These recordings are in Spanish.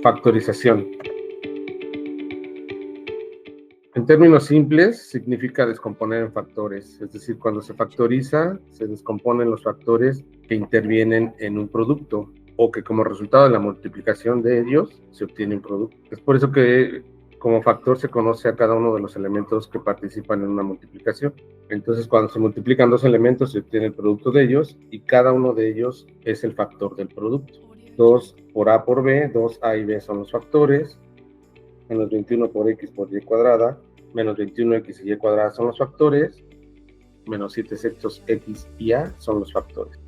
Factorización. En términos simples, significa descomponer en factores. Es decir, cuando se factoriza, se descomponen los factores que intervienen en un producto o que como resultado de la multiplicación de ellos se obtiene un producto. Es por eso que como factor se conoce a cada uno de los elementos que participan en una multiplicación. Entonces, cuando se multiplican dos elementos, se obtiene el producto de ellos y cada uno de ellos es el factor del producto. 2 por A por B, 2A y B son los factores, menos 21 por X por Y cuadrada, menos 21X y Y cuadrada son los factores, menos 7 sextos X y A son los factores.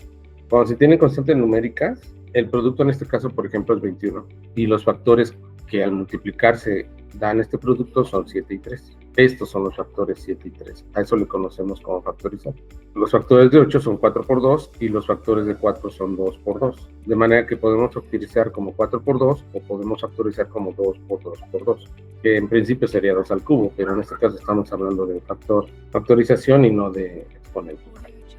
Cuando se tienen constantes numéricas, el producto en este caso, por ejemplo, es 21, y los factores que al multiplicarse dan este producto son 7 y 3. Estos son los factores 7 y 3. A eso le conocemos como factorizar. Los factores de 8 son 4 por 2 y los factores de 4 son 2 por 2. De manera que podemos factorizar como 4 por 2 o podemos factorizar como 2 por 2 por 2. Que en principio sería 2 al cubo, pero en este caso estamos hablando de factorización y no de exponente.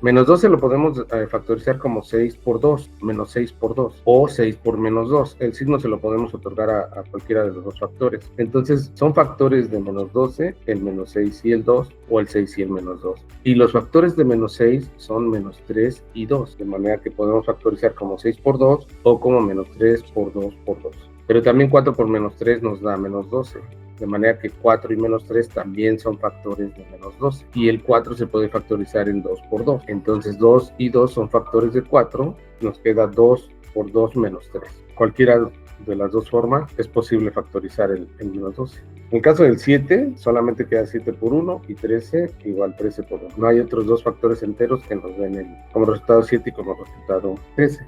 Menos 12 lo podemos factorizar como 6 por 2, menos 6 por 2, o 6 por menos 2. El signo se lo podemos otorgar a cualquiera de los dos factores. Entonces, son factores de menos 12, el menos 6 y el 2, o el 6 y el menos 2. Y los factores de menos 6 son menos 3 y 2, de manera que podemos factorizar como 6 por 2, o como menos 3 por 2 por 2. Pero también 4 por menos 3 nos da menos 12. De manera que 4 y menos 3 también son factores de menos 12. Y el 4 se puede factorizar en 2 por 2. Entonces 2 y 2 son factores de 4. Nos queda 2 por 2 menos 3. Cualquiera de las dos formas es posible factorizar el menos 12. En el caso del 7, solamente queda 7 por 1 y 13 igual 13 por 1. No hay otros dos factores enteros que nos den como resultado 7 y como resultado 13.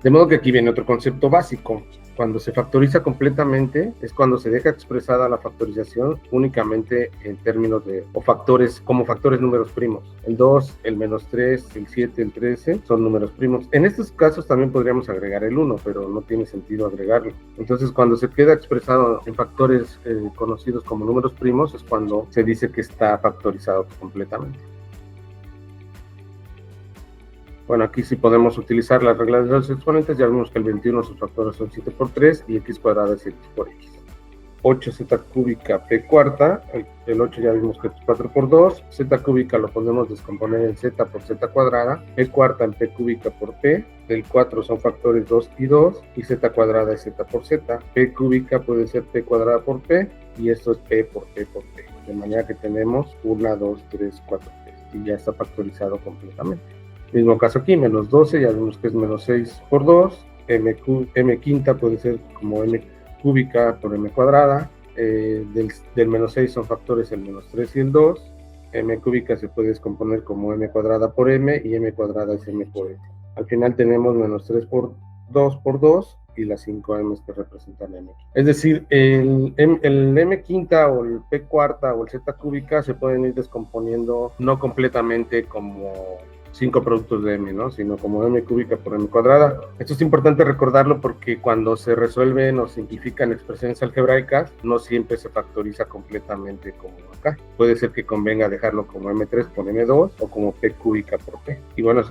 De modo que aquí viene otro concepto básico. Cuando se factoriza completamente es cuando se deja expresada la factorización únicamente en términos de o factores como factores números primos. El 2, el menos 3, el 7, el 13 son números primos. En estos casos también podríamos agregar el 1, pero no tiene sentido agregarlo. Entonces, cuando se queda expresado en factores conocidos como números primos es cuando se dice que está factorizado completamente. Bueno, aquí sí podemos utilizar las reglas de los exponentes. Ya vimos que el 21 sus factores son 7 por 3 y x cuadrada es x por x. 8z cúbica p cuarta, el 8 ya vimos que es 4 por 2, z cúbica lo podemos descomponer en z por z cuadrada, p cuarta en p cúbica por p, el 4 son factores 2 y z cuadrada es z por z, p cúbica puede ser p cuadrada por p, y esto es p por p por p, de manera que tenemos 1, 2, 3, 4, 3, y ya está factorizado completamente. Mismo caso aquí, menos 12, ya vimos que es menos 6 por 2, m quinta puede ser como m cúbica por m cuadrada, del menos 6 son factores el menos 3 y el 2, m cúbica se puede descomponer como m cuadrada por m y m cuadrada es m por m. Al final tenemos menos 3 por 2 y las 5m que representan m. Es decir, el m quinta o el p cuarta o el z cúbica se pueden ir descomponiendo no completamente como 5 productos de m, ¿no? Sino como m cúbica por m cuadrada. Esto es importante recordarlo porque cuando se resuelven o simplifican expresiones algebraicas, no siempre se factoriza completamente como acá. Puede ser que convenga dejarlo como m3 por m2 o como p cúbica por p. Y bueno,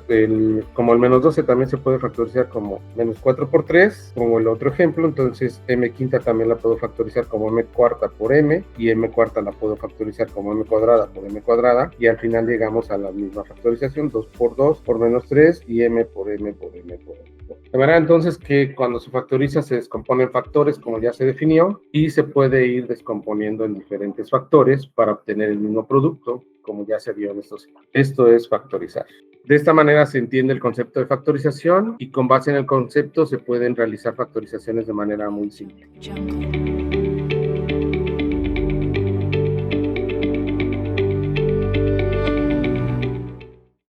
como el menos 12 también se puede factorizar como menos 4 por 3, como el otro ejemplo, entonces m quinta también la puedo factorizar como m cuarta por m, y m cuarta la puedo factorizar como m cuadrada por m cuadrada, y al final llegamos a la misma factorización, 2 por 2 por menos 3 y m por m por m por m. De manera entonces que cuando se factoriza se descomponen factores como ya se definió y se puede ir descomponiendo en diferentes factores para obtener el mismo producto como ya se vio en estos. Esto es factorizar. De esta manera se entiende el concepto de factorización y con base en el concepto se pueden realizar factorizaciones de manera muy simple.